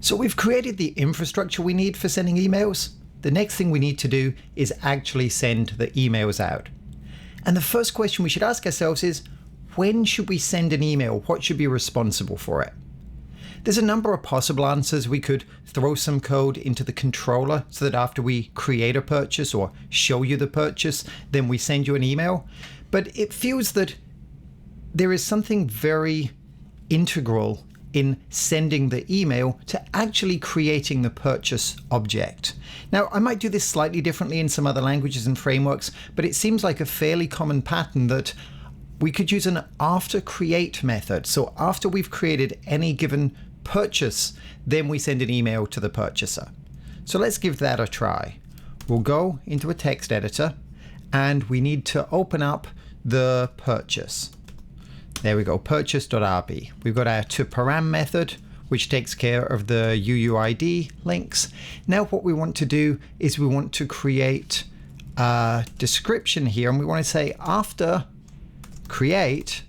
So we've created the infrastructure we need for sending emails. The next thing we need to do is actually send the emails out. And the first question we should ask ourselves is, when should we send an email? What should be responsible for it? There's a number of possible answers. We could throw some code into the controller so that after we create a purchase or show you the purchase, then we send you an email. But it feels that there is something very integral in sending the email to actually creating the purchase object. Now, I might do this slightly differently in some other languages and frameworks, but it seems like a fairly common pattern that we could use an after create method. So after we've created any given purchase, then we send an email to the purchaser. So let's give that a try. We'll go into a text editor and we need to open up the purchase. There we go, purchase.rb. We've got our toParam method, which takes care of the UUID links. Now what we want to do is we want to create a description here, and we want to say after create,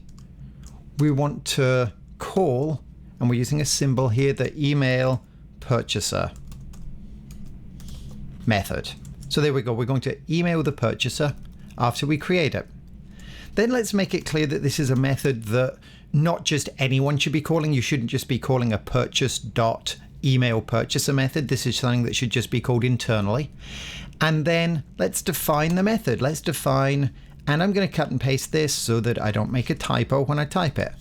we want to call, and we're using a symbol here, the email purchaser method. So there we go, we're going to email the purchaser after we create it. Then let's make it clear that this is a method that not just anyone should be calling. You shouldn't just be calling a purchase.email purchaser method. This is something that should just be called internally. And then let's define the method. Let's define, and I'm going to cut and paste this so that I don't make a typo when I type it.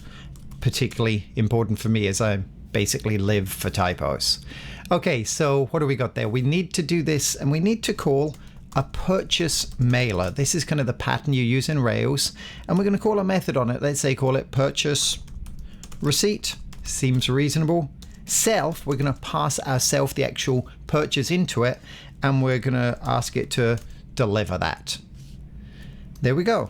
Particularly important for me as I basically live for typos. Okay, so what do we got there? We need to do this, and we need to call a purchase mailer. This is kind of the pattern you use in Rails, and we're going to call a method on it. Let's say call it purchase receipt. Seems reasonable. Self, we're going to pass ourself the actual purchase into it, and we're going to ask it to deliver that. There we go.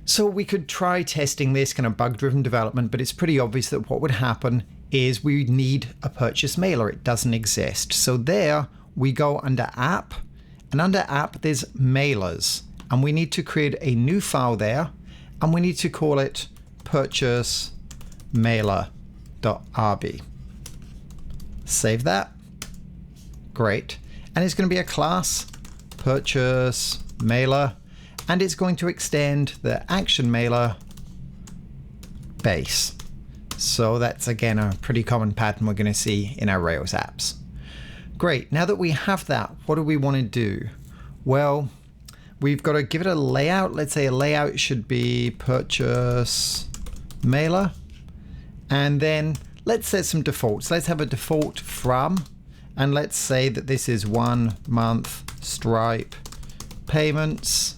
So we could try testing this kind of bug-driven development, but it's pretty obvious that what would happen is we need a purchase mailer. It doesn't exist. So there we go under app, and under app there's mailers, and we need to create a new file there, and we need to call it purchase mailer.rb. Save that. Great. And it's going to be a class purchase mailer, and it's going to extend the action mailer base. So that's again a pretty common pattern we're going to see in our Rails apps. Great. Now that we have that, what do we want to do? Well, we've got to give it a layout. Let's say a layout should be purchase mailer. And then let's set some defaults. Let's have a default from, and let's say that this is 1 month Stripe payments.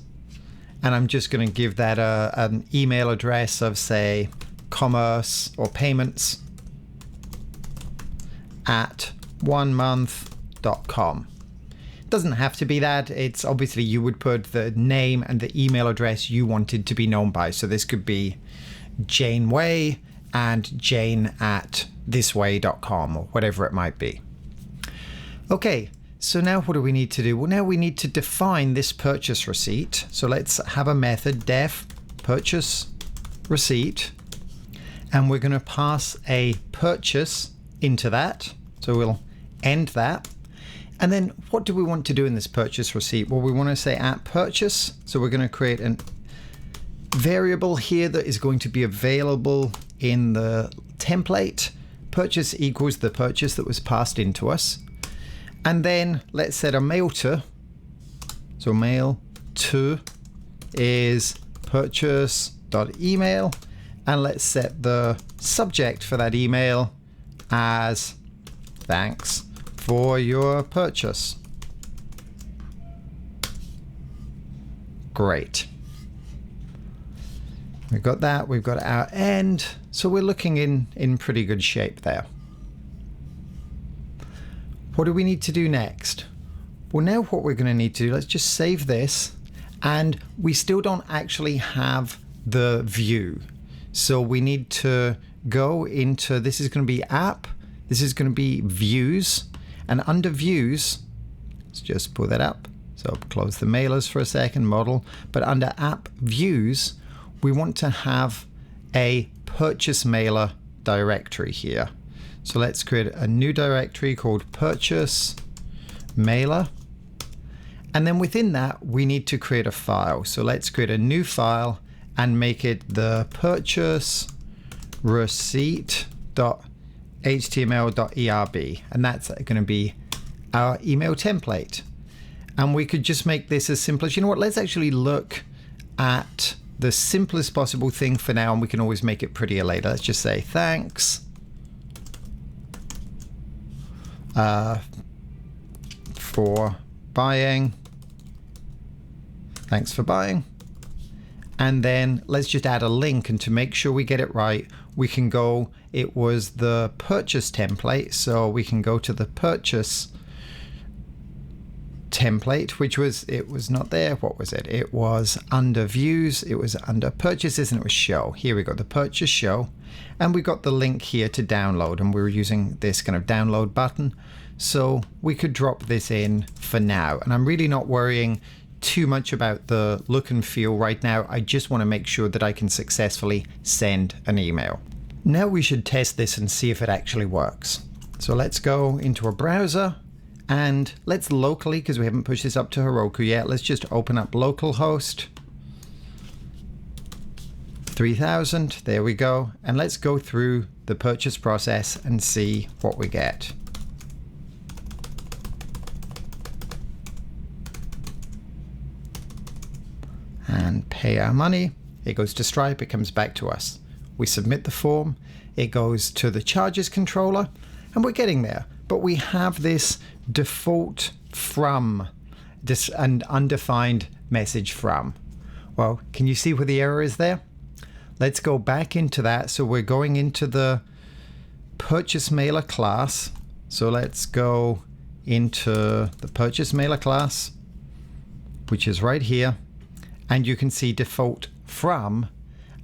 And I'm just going to give that an email address of, say, commerce or payments at onemonth.com. It doesn't have to be that. It's obviously you would put the name and the email address you wanted to be known by. So this could be Janeway and Jane at thisway.com or whatever it might be. Okay, so now what do we need to do? Well, now we need to define this purchase receipt. So let's have a method def purchase receipt, and we're going to pass a purchase into that. So we'll end that. And then what do we want to do in this purchase receipt? Well, we want to say at purchase. So we're going to create a variable here that is going to be available in the template. Purchase equals the purchase that was passed into us. And then let's set a mail to. So mail to is purchase.email. And let's set the subject for that email as thanks for your purchase. Great. We've got that. We've got our end. So we're looking in pretty good shape there. What do we need to do next? Well, now what we're going to need to do, let's just save this. And we still don't actually have the view. So we need to go into, this is going to be app. This is going to be views. And under views, let's just pull that up. So close the mailers for a second, model. But under app views, we want to have a purchase mailer directory here. So let's create a new directory called purchase mailer. And then within that, we need to create a file. So let's create a new file and make it the purchase receipt.html.erb. And that's going to be our email template. And we could just make this as simple as, you know what, let's actually look at the simplest possible thing for now, and we can always make it prettier later. Let's just say thanks for buying. Thanks for buying. And then let's just add a link, and to make sure we get it right, we can go, it was the purchase template, so we can go to the purchase template, which was, it was not there. What was it? It was under views, it was under purchases, and it was show. Here we go, the purchase show, and we got the link here to download, and we were using this kind of download button, so we could drop this in for now. And I'm really not worrying too much about the look and feel right now. I just want to make sure that I can successfully send an email. Now we should test this and see if it actually works. So let's go into a browser. And let's locally, because we haven't pushed this up to Heroku yet, let's just open up localhost 3000. There we go. And let's go through the purchase process and see what we get. And pay our money. It goes to Stripe. It comes back to us. We submit the form. It goes to the charges controller. And we're getting there. But we have this default from, this an undefined message from. Well, can you see where the error is there? Let's go back into that. So we're going into the purchase mailer class. So let's go into the purchase mailer class, which is right here. And you can see default from,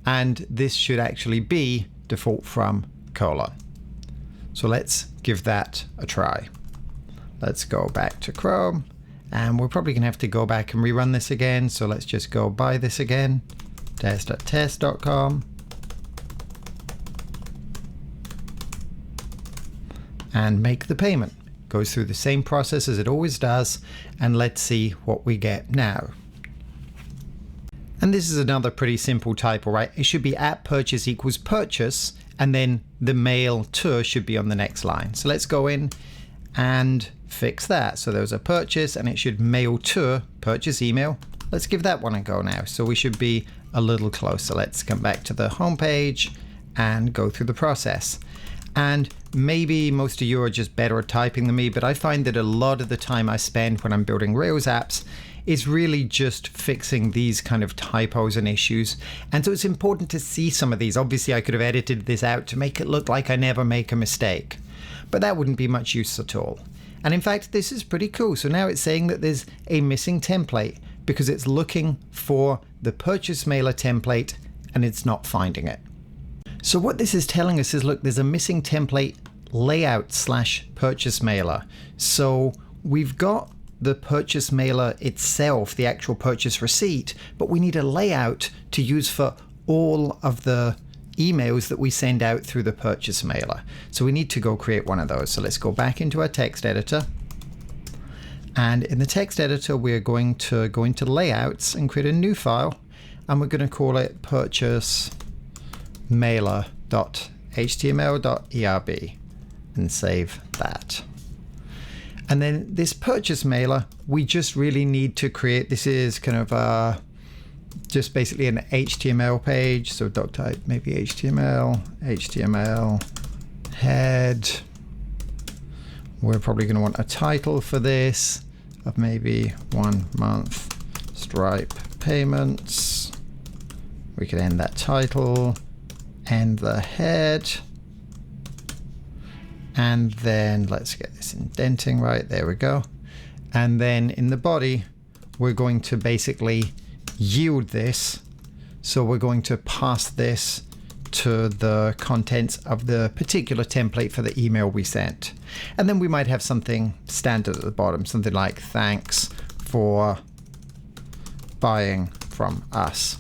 and this should actually be default from : So let's give that a try. Let's go back to Chrome, and we're probably gonna have to go back and rerun this again. So let's just go buy this again, test.test.com, and make the payment. Goes through the same process as it always does, and let's see what we get now. And this is another pretty simple typo, right? It should be at purchase equals purchase, and then the mail to should be on the next line. So let's go in and fix that. So there was a purchase, and it should mail to purchase email. Let's give that one a go now. So we should be a little closer. Let's come back to the home page and go through the process. And maybe most of you are just better at typing than me, but I find that a lot of the time I spend when I'm building Rails apps is really just fixing these kind of typos and issues. And so it's important to see some of these. Obviously, I could have edited this out to make it look like I never make a mistake, but that wouldn't be much use at all. And in fact, this is pretty cool. So now it's saying that there's a missing template because it's looking for the purchase mailer template and it's not finding it. So what this is telling us is, look, there's a missing template layout / purchase mailer. So we've got the purchase mailer itself, the actual purchase receipt, but we need a layout to use for all of the emails that we send out through the purchase mailer. So we need to go create one of those. So let's go back into our text editor. And in the text editor, we're going to go into layouts and create a new file. And we're going to call it purchase mailer.html.erb and save that. And then this purchase mailer, we just really need to create, this is kind of just basically an HTML page. So doc type, maybe HTML, head. We're probably going to want a title for this of maybe 1 month Stripe payments. We could end that title and the head. And then let's get this indenting right. There we go. And then in the body, we're going to basically yield this. So we're going to pass this to the contents of the particular template for the email we sent. And then we might have something standard at the bottom, something like thanks for buying from us.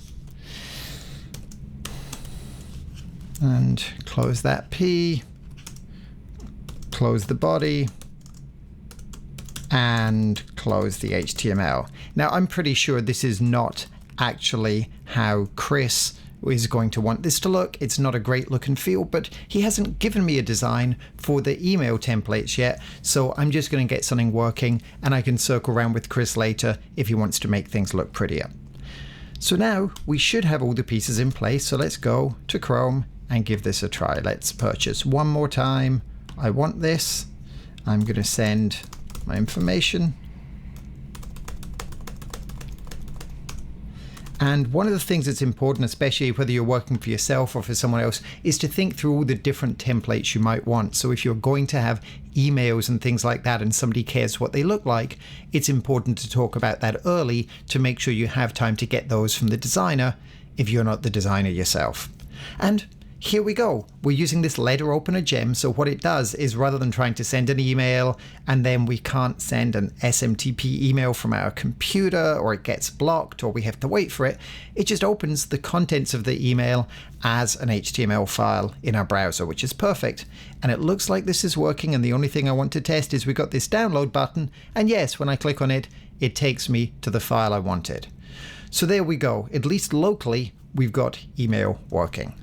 And close that P. close the body, and close the HTML. Now, I'm pretty sure this is not actually how Chris is going to want this to look. It's not a great look and feel, but he hasn't given me a design for the email templates yet, so I'm just going to get something working, and I can circle around with Chris later if he wants to make things look prettier. So now we should have all the pieces in place, so let's go to Chrome and give this a try. Let's purchase one more time. I want this. I'm going to send my information. And one of the things that's important, especially whether you're working for yourself or for someone else, is to think through all the different templates you might want. So if you're going to have emails and things like that and somebody cares what they look like, it's important to talk about that early to make sure you have time to get those from the designer if you're not the designer yourself. And here we go. We're using this letter opener gem. So what it does is, rather than trying to send an email and then we can't send an SMTP email from our computer, or it gets blocked, or we have to wait for it, it just opens the contents of the email as an HTML file in our browser, which is perfect. And it looks like this is working. And the only thing I want to test is we got this download button. And yes, when I click on it, it takes me to the file I wanted. So there we go. At least locally, we've got email working.